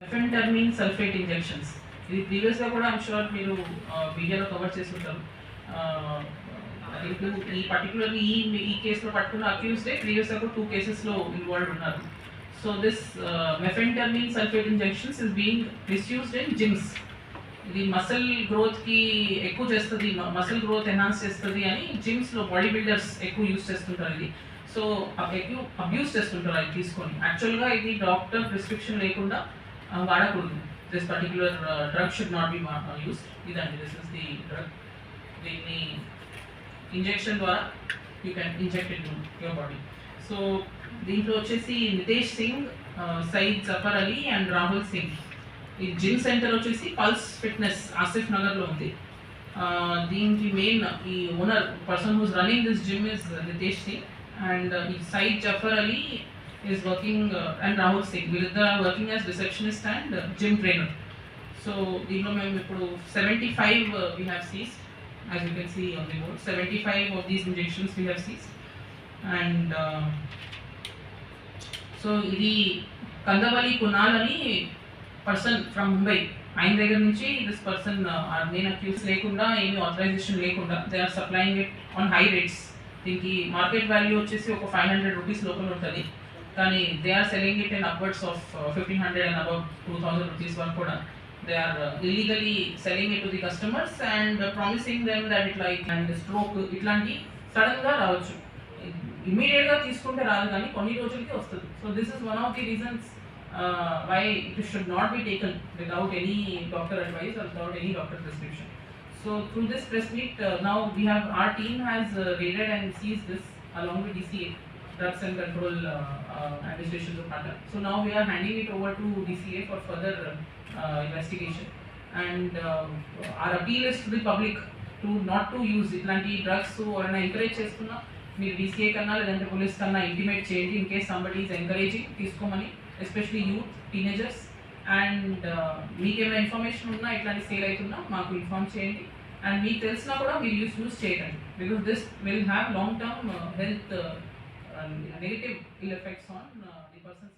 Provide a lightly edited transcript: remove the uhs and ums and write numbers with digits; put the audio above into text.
Mephentermine sulphate injections. ఇది ప్రీవియస్గా కూడా ఐమ్ షూర్ మీరు మీడియాలో కవర్ చేస్తుంటారు. ఈ పర్టికులర్లీ ఈ కేసులో పట్టుకున్న అక్యూజ్డే ప్రీవియస్గా కూడా 2 కేసెస్లో ఇన్వాల్వ్ ఉన్నారు. So this mephentermine sulphate injections is being misused in gyms. ఇది మసిల్ గ్రోత్కి ఎక్కువ చేస్తుంది, మసిల్ గ్రోత్ ఎన్హాన్స్ చేస్తుంది అని జిమ్స్లో బాడీ బిల్డర్స్ ఎక్కువ యూజ్ చేస్తుంటారు. ఇది సో ఎక్కువ అబ్యూస్ చేస్తుంటారు అది తీసుకొని. యాక్చువల్గా ఇది డాక్టర్ ప్రిస్క్రిప్షన్ లేకుండా వాడకూడదు. This particular drug should not be use. ఇదండి, దిస్ ఇస్ ది డ్రగ్. దీన్ని ఇంజెక్షన్ ద్వారా you can inject in your body. So దీంట్లో వచ్చేసి నితేష్ సింగ్, సయీద్ జఫర్ అలీ అండ్ రాహుల్ సింగ్. ఈ జిమ్ సెంటర్ వచ్చేసి పల్స్ ఫిట్నెస్ ఆసిఫ్ నగర్లో ఉంది. దీనికి మెయిన్ ఈ owner person who's running this gym is Nitesh Singh and Sayeed Zafar Ali is working and Rahul Singh. Vilidha working as receptionist and gym trainer. So దీంట్లో మేము ఇప్పుడు 75 we have seized, as you can see on the board. 75 of these injections we have seized. And so ఇది కందవలి కునాల్ అని person from Mumbai. ఆయన దగ్గర నుంచి this person main accuse లేకుండా ఏమి ఆథరైజేషన్ లేకుండా they are supplying it on high rates. దీనికి market value వచ్చేసి ఒక 500 రూపీస్ లోపల ఉంటుంది, కానీ they are selling it in upwards of 1500 and above 2000 rupees వరకు కూడా. They are illegally selling it to the customers and promising them that ఇట్లా and stroke ఇట్లాంటి సడన్గా రావచ్చు. ఇమీడియట్గా తీసుకుంటే రాదు, కానీ కొన్ని రోజులకి వస్తుంది. So this is one of the reasons why it should not be taken without any doctor advice or without any doctor prescription. So through this press meet, now we have our team has raided and seized this along with DCA, Drugs and Control Administration Department. So now we are handing it over to DCA for further investigation. And our appeal is to the public to not to use itlanti drugs. So or encourage chestunna meer DCA kanna ledante police kanna intimate cheyandi in case somebody is encouraging తీసుకొమని, especially youth, teenagers. And మీకేమైనా information ఉన్నా ఇట్లాంటి sale అవుతున్నా మాకు inform చేయండి. And మీకు తెలిసినా కూడా మీరు యూస్ చేయకండి, because this will have long term health negative ill effects on the person's